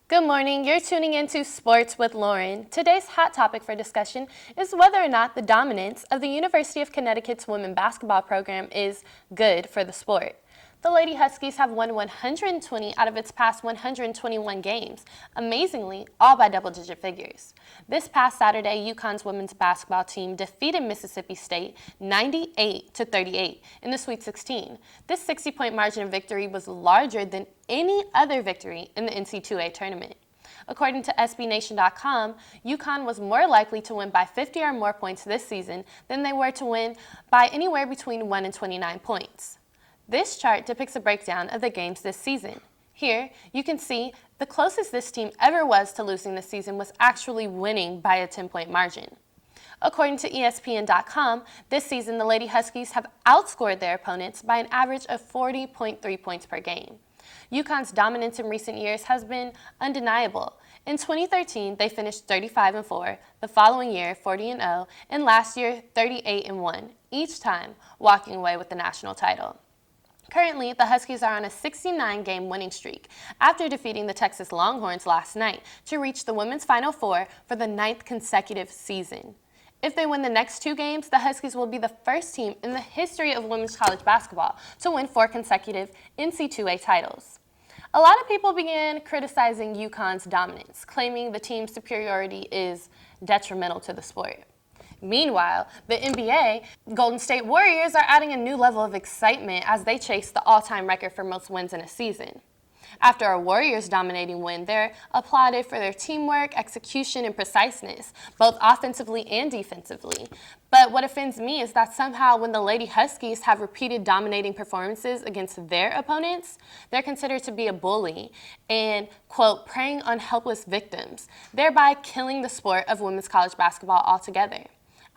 Good morning. You're tuning into Sports with Lauren. Today's hot topic for discussion is whether or not the dominance of the University of Connecticut's women's basketball program is good for the sport. The Lady Huskies have won 120 out of its past 121 games, amazingly, all by double-digit figures. This past Saturday, UConn's women's basketball team defeated Mississippi State 98-38 in the Sweet 16. This 60-point margin of victory was larger than any other victory in the NC2A tournament. According to SBNation.com, UConn was more likely to win by 50 or more points this season than they were to win by anywhere between 1 and 29 points. This chart depicts a breakdown of the games this season. Here, you can see the closest this team ever was to losing this season was actually winning by a 10-point margin. According to ESPN.com, this season the Lady Huskies have outscored their opponents by an average of 40.3 points per game. UConn's dominance in recent years has been undeniable. In 2013, they finished 35-4, the following year 40-0, and last year 38-1, each time walking away with the national title. Currently, the Huskies are on a 69-game winning streak after defeating the Texas Longhorns last night to reach the Women's Final Four for the 9th consecutive season. If they win the next 2 games, the Huskies will be the first team in the history of women's college basketball to win 4 consecutive NC2A titles. A lot of people began criticizing UConn's dominance, claiming the team's superiority is detrimental to the sport. Meanwhile, the NBA, Golden State Warriors are adding a new level of excitement as they chase the all-time record for most wins in a season. After a Warriors dominating win, they're applauded for their teamwork, execution, and preciseness, both offensively and defensively. But what offends me is that somehow when the Lady Huskies have repeated dominating performances against their opponents, they're considered to be a bully and, quote, preying on helpless victims, thereby killing the sport of women's college basketball altogether.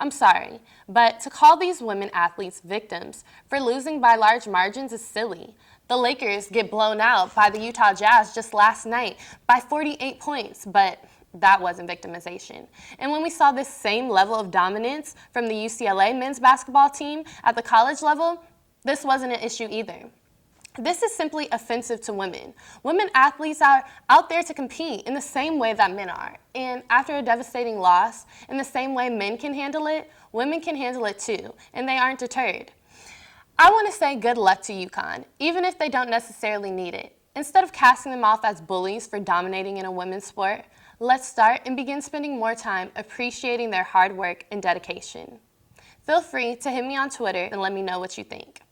I'm sorry, but to call these women athletes victims for losing by large margins is silly. The Lakers get blown out by the Utah Jazz just last night by 48 points, but that wasn't victimization. And when we saw this same level of dominance from the UCLA men's basketball team at the college level, this wasn't an issue either. This is simply offensive to women. Women athletes are out there to compete in the same way that men are. And after a devastating loss, in the same way men can handle it, women can handle it too, and they aren't deterred. I want to say good luck to UConn, even if they don't necessarily need it. Instead of casting them off as bullies for dominating in a women's sport, let's start and begin spending more time appreciating their hard work and dedication. Feel free to hit me on Twitter and let me know what you think.